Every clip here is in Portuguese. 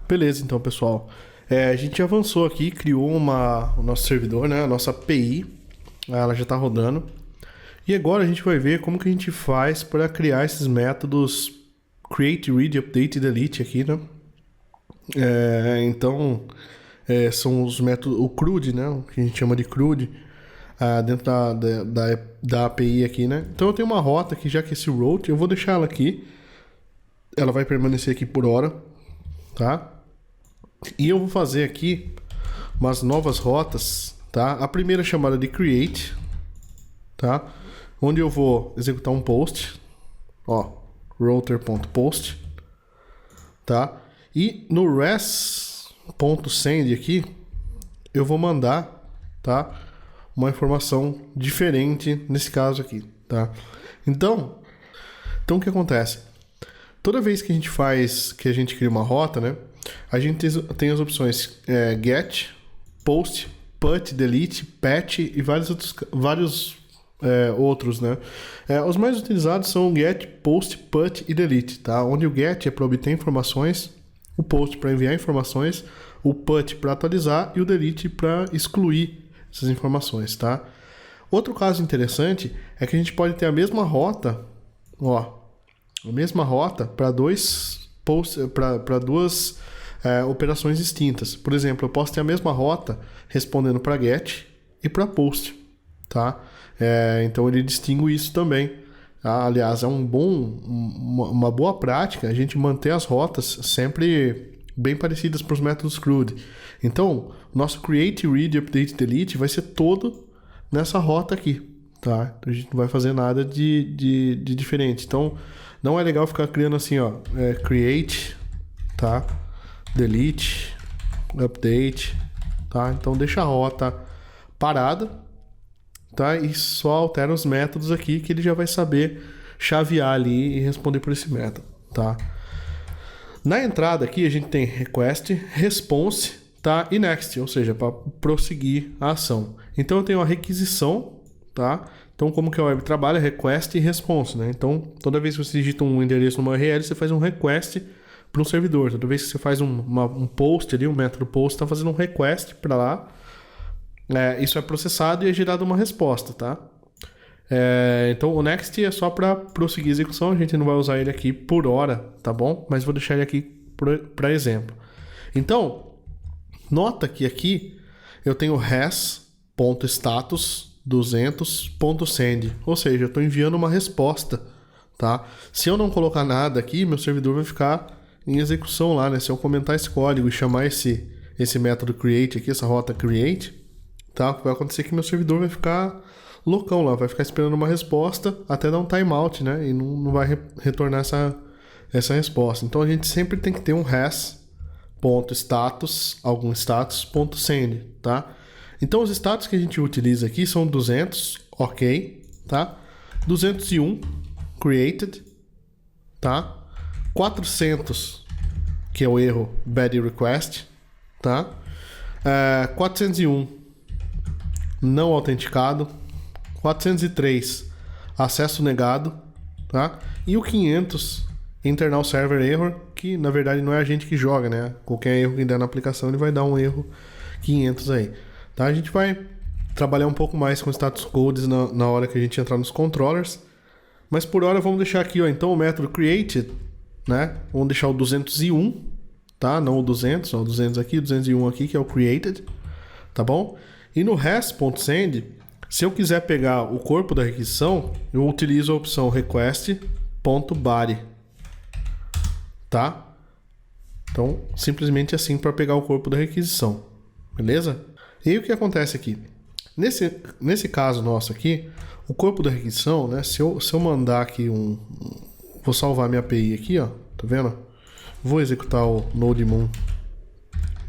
Beleza, então, pessoal. A gente avançou aqui, criou o nosso servidor, né? A nossa API. Ela já está rodando. E agora a gente vai ver como que a gente faz para criar esses métodos create, read, update e delete aqui, né? São os métodos, o CRUD, né? O que a gente chama de CRUD, dentro da API aqui, né? Então eu tenho uma rota aqui, já que esse route, eu vou deixar ela aqui. Ela vai permanecer aqui por hora, tá? E eu vou fazer aqui umas novas rotas, tá? A primeira é chamada de create, tá? Onde eu vou executar um post, ó, router.post, tá? E no res.send aqui, eu vou mandar, tá? Uma informação diferente nesse caso aqui, tá? Então o que acontece? Toda vez que a gente cria uma rota, né? A gente tem as opções get, post, put, delete, patch e vários outros, né? Os mais utilizados são o get, post, put e delete, tá? Onde o get é para obter informações, o post para enviar informações, o put para atualizar e o delete para excluir essas informações, tá? Outro caso interessante é que a gente pode ter a mesma rota, ó, para duas operações distintas. Por exemplo, eu posso ter a mesma rota respondendo para get e para post, tá? Então ele distingue isso também. Tá? Aliás, é uma boa prática a gente manter as rotas sempre bem parecidas para os métodos CRUD. Então, o nosso create, read, update, delete vai ser todo nessa rota aqui, tá? Então, a gente não vai fazer nada de diferente. Então, não é legal ficar criando assim, ó, create, tá? Delete, update, tá? Então deixa a rota parada, tá? E só altera os métodos aqui que ele já vai saber chavear ali e responder por esse método, tá? Na entrada aqui a gente tem request, response, tá? E next, ou seja, para prosseguir a ação. Então eu tenho a requisição, tá? Então, como que a web trabalha? Request e response, né? Então, toda vez que você digita um endereço numa URL, você faz um request para um servidor. Toda vez que você faz um post ali, um método post, está fazendo um request para lá. Isso é processado e é gerada uma resposta, tá? Então, o next é só para prosseguir a execução. A gente não vai usar ele aqui por hora, tá bom? Mas vou deixar ele aqui para exemplo. Então, nota que aqui eu tenho res.status 200.send, ou seja, eu estou enviando uma resposta, tá? Se eu não colocar nada aqui, meu servidor vai ficar em execução lá, né? Se eu comentar esse código e chamar esse método create aqui, essa rota create, tá? Vai acontecer que meu servidor vai ficar loucão lá, vai ficar esperando uma resposta até dar um timeout, né? E não vai retornar essa resposta. Então a gente sempre tem que ter um res.status, algum status.send, tá? Então os status que a gente utiliza aqui são 200, ok, tá? 201, created, tá? 400, que é o erro bad request, tá? 401, não autenticado. 403, acesso negado, tá? E o 500, internal server error, que na verdade não é a gente que joga, né? Qualquer erro que der na aplicação ele vai dar um erro 500 aí. Tá? A gente vai trabalhar um pouco mais com status codes na hora que a gente entrar nos controllers. Mas por hora vamos deixar aqui, ó, então o método created, né? Vamos deixar o 201, tá? Não o 200, ó, o 200 aqui, 201 aqui, que é o created, tá bom? E no res.send, se eu quiser pegar o corpo da requisição, eu utilizo a opção request.body, tá? Então, simplesmente assim para pegar o corpo da requisição, beleza? E aí o que acontece aqui? Nesse caso nosso aqui, o corpo da requisição, né? Se eu mandar aqui vou salvar minha API aqui, ó. Tá vendo? Vou executar o nodemun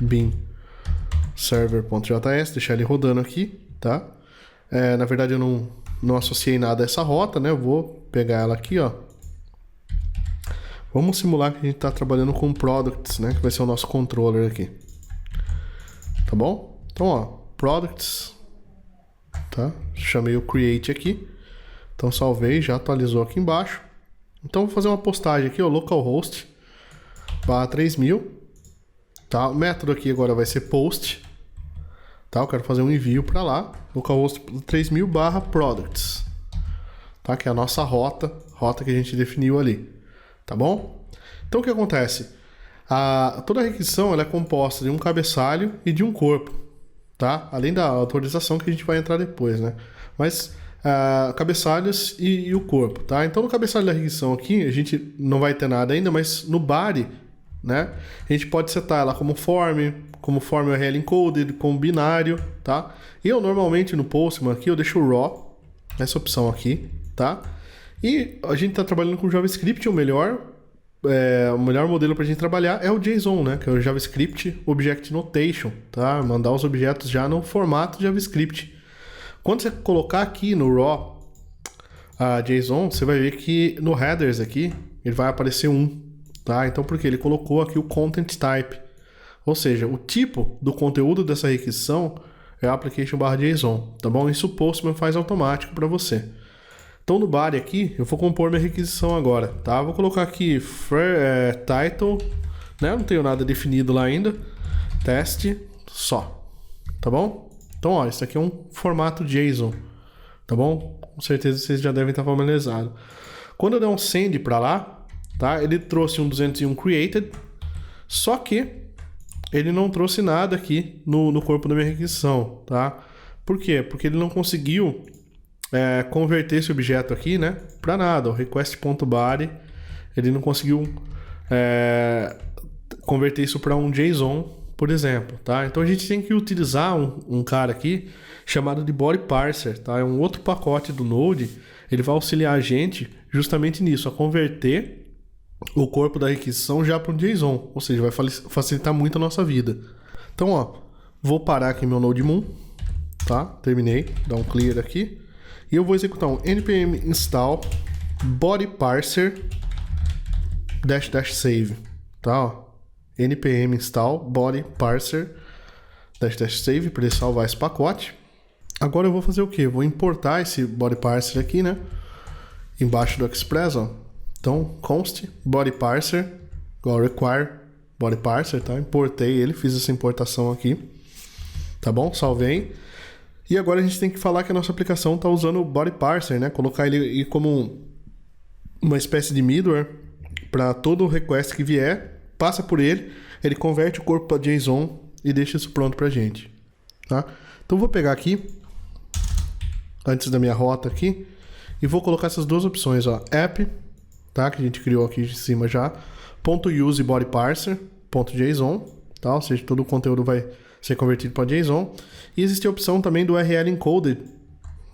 bin server.js, deixar ele rodando aqui, tá? Na verdade eu não associei nada a essa rota, né? Eu vou pegar ela aqui, ó. Vamos simular que a gente está trabalhando com products, né? Que vai ser o nosso controller aqui. Tá bom? Então, ó, products, tá? Chamei o create aqui. Então, salvei, já atualizou aqui embaixo. Então, vou fazer uma postagem aqui, ó, localhost /3000. tá? O método aqui agora vai ser post, tá? Eu quero fazer um envio para lá, localhost 3000/products, tá? Que é a nossa rota que a gente definiu ali, tá bom? Então o que acontece? Toda a requisição ela é composta de um cabeçalho e de um corpo, tá? Além da autorização que a gente vai entrar depois, né? Mas cabeçalhos e o corpo, tá? Então no cabeçalho da requisição aqui a gente não vai ter nada ainda, mas no body, né? A gente pode setar ela como form URL encoded, como binário, tá? E eu normalmente no Postman aqui eu deixo o raw, essa opção aqui, tá? E a gente está trabalhando com JavaScript, o melhor modelo para a gente trabalhar é o JSON, né? Que é o JavaScript Object Notation, tá? Mandar os objetos já no formato JavaScript. Quando você colocar aqui no raw JSON, você vai ver que no headers aqui ele vai aparecer 1, tá? Então porque ele colocou aqui o content type, ou seja, o tipo do conteúdo dessa requisição é application/JSON, tá bom? Isso o Postman faz automático para você. Então no body aqui eu vou compor minha requisição agora, tá? Vou colocar aqui title, né? Não tenho nada definido lá ainda, teste só, tá bom? Então, ó, isso aqui é um formato JSON, tá bom? Com certeza vocês já devem estar familiarizados. Quando eu der um send para lá, tá? Ele trouxe um 201 created, só que ele não trouxe nada aqui no corpo da minha requisição, tá? Por quê? Porque ele não conseguiu converter esse objeto aqui, né? Para nada. O request.body, ele não conseguiu converter isso para um JSON, por exemplo, tá? Então a gente tem que utilizar um cara aqui chamado de body parser, tá? É um outro pacote do Node, ele vai auxiliar a gente justamente nisso, a converter o corpo da requisição já para um JSON, ou seja, vai facilitar muito a nossa vida. Então, ó, vou parar aqui meu NodeMoon, tá? Terminei, dá um clear aqui, e eu vou executar um npm install body parser -- save, tá? Ó. npm install body parser -- save para ele salvar esse pacote. Agora eu vou fazer o que? Vou importar esse body parser aqui, né? Embaixo do Express, ó. Então const body parser igual require body parser, tá? Importei ele, fiz essa importação aqui, tá bom? Salvei. E agora a gente tem que falar que a nossa aplicação está usando o body parser, né? Colocar ele como uma espécie de middleware para todo request que vier. Passa por ele, ele converte o corpo para JSON e deixa isso pronto pra gente, tá? Então vou pegar aqui, antes da minha rota aqui, e vou colocar essas duas opções, ó, app, tá? Que a gente criou aqui de cima já, .use body parser, .json, tá? Ou seja, todo o conteúdo vai ser convertido para JSON. E existe a opção também do URL encoded,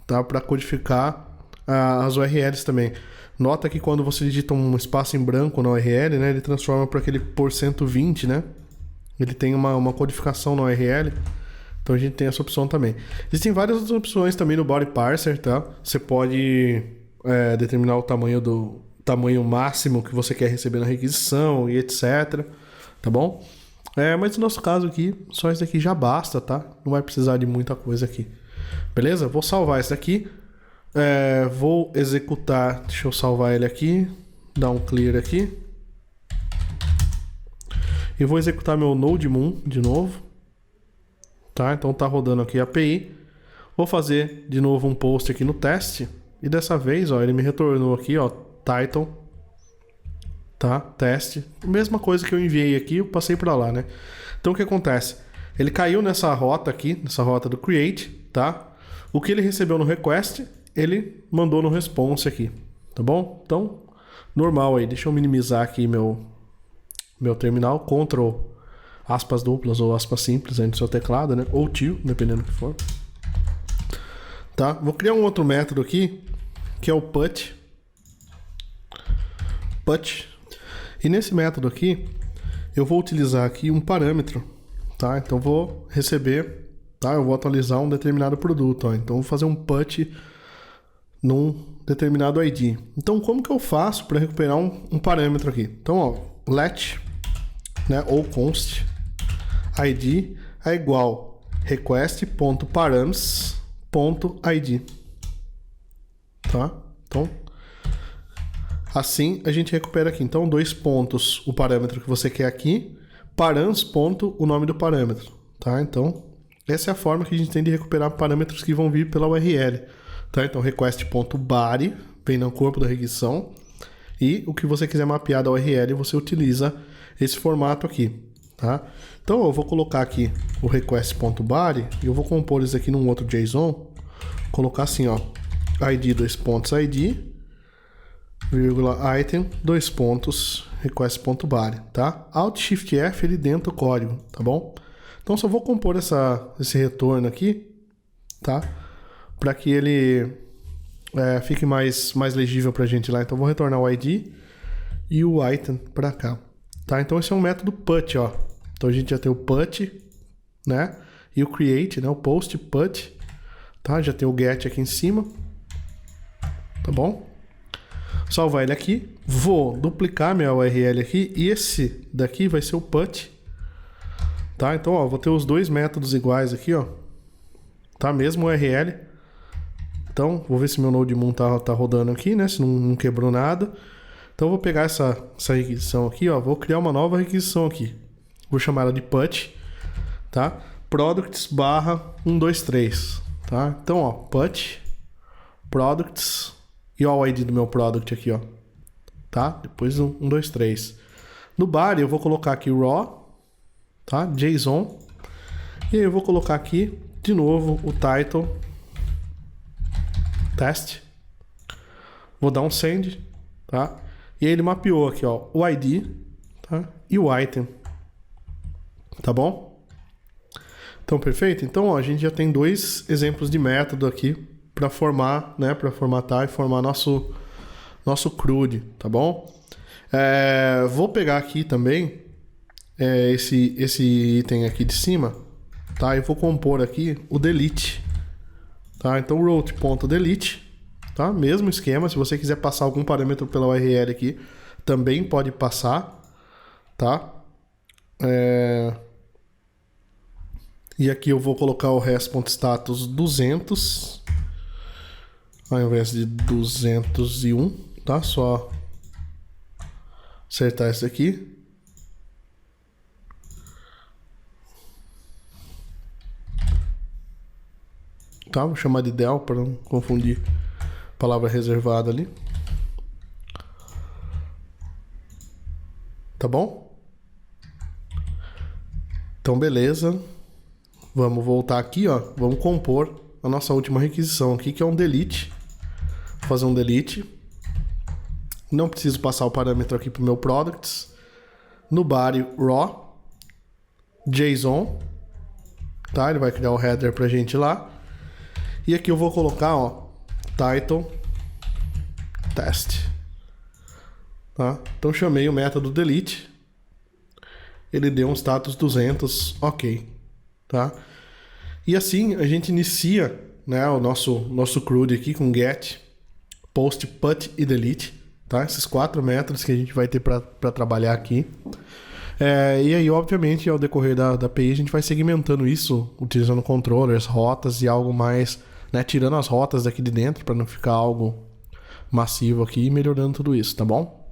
tá? Para codificar as URLs também. Nota que quando você digita um espaço em branco na URL, né, ele transforma para aquele %20, né? Ele tem uma codificação na URL. Então a gente tem essa opção também. Existem várias outras opções também no body parser, tá? Você pode determinar o tamanho máximo que você quer receber na requisição e etc. Tá bom? Mas no nosso caso aqui, só isso daqui já basta, tá? Não vai precisar de muita coisa aqui. Beleza? Vou salvar isso daqui. Vou executar, deixa eu salvar ele aqui, dar um clear aqui. E vou executar meu NodeMoon de novo. Tá? Então tá rodando aqui a API. Vou fazer de novo um post aqui no teste. E dessa vez, ó, ele me retornou aqui, ó, title. Tá? Teste. Mesma coisa que eu enviei aqui, eu passei para lá, né? Então o que acontece? Ele caiu nessa rota aqui, nessa rota do create, tá? O que ele recebeu no request, ele mandou no response aqui, tá bom? Então, normal aí. Deixa eu minimizar aqui meu terminal, Ctrl, aspas duplas ou aspas simples aí no seu teclado, né? Ou tio, dependendo do que for. Tá? Vou criar um outro método aqui, que é o put. E nesse método aqui, eu vou utilizar aqui um parâmetro, tá? Então, vou receber, tá? Eu vou atualizar um determinado produto, ó. Então, vou fazer um put num determinado ID. Então, como que eu faço para recuperar um parâmetro aqui? Então, ó, let, né, ou const ID é igual request.params.id, tá? Então, assim a gente recupera aqui. Então, 2 pontos o parâmetro que você quer aqui, params ponto o nome do parâmetro, tá? Então, essa é a forma que a gente tem de recuperar parâmetros que vão vir pela URL, tá? Então, request.body vem no corpo da requisição e o que você quiser mapear da URL, você utiliza esse formato aqui, tá? Então, eu vou colocar aqui o request.body e eu vou compor isso aqui num outro JSON, colocar assim, ó, id, dois pontos, id, vírgula, item, dois pontos, request.body, tá? Alt Shift F ele dentro do código, tá bom? Então só vou compor esse retorno aqui, tá? Para que ele fique mais legível pra gente lá. Então vou retornar o id e o item para cá, tá? Então esse é um método put, ó. Então a gente já tem o put, né? E o create, né? O post put, tá? Já tem o get aqui em cima, tá bom? Salvar ele aqui, vou duplicar minha URL aqui e esse daqui vai ser o put, tá? Então, ó, vou ter os dois métodos iguais aqui, ó, tá? Mesmo URL. Então, vou ver se meu Node-Moon tá rodando aqui, né? Se não quebrou nada. Então, eu vou pegar essa requisição aqui, ó, vou criar uma nova requisição aqui. Vou chamar ela de put, tá? Products barra 123, tá? Então, ó, put, products. E ó, o ID do meu product aqui, ó. Tá? Depois 1, 2, 3. No body eu vou colocar aqui raw, tá? JSON. E aí eu vou colocar aqui de novo o title test. Vou dar um send, tá? E aí ele mapeou aqui, ó, o ID, tá? E o item. Tá bom? Então, perfeito? Então, ó, a gente já tem dois exemplos de método aqui para formar, né, para formatar e formar nosso CRUD, tá bom? Vou pegar aqui também esse item aqui de cima, tá? E vou compor aqui o delete, tá? Então route.delete, tá? Mesmo esquema, se você quiser passar algum parâmetro pela URL aqui, também pode passar, tá? E aqui eu vou colocar o res.status 200 ao invés de 201, tá? Só acertar isso aqui. Tá? Vou chamar de del para não confundir palavra reservada ali. Tá bom? Então, beleza. Vamos voltar aqui, ó. Vamos compor a nossa última requisição aqui, que é um delete. Vou fazer um delete. Não preciso passar o parâmetro aqui para o meu products. No body raw JSON, tá? Ele vai criar o header pra gente lá. E aqui eu vou colocar, ó, title test, tá? Então chamei o método delete. Ele deu um status 200, ok, tá? E assim a gente inicia, né, o nosso CRUD aqui com get, post, put e delete, tá? Esses 4 métodos que a gente vai ter para trabalhar aqui. E aí, obviamente, ao decorrer da API, a gente vai segmentando isso, utilizando controllers, rotas e algo mais, né, tirando as rotas daqui de dentro para não ficar algo massivo aqui e melhorando tudo isso, tá bom?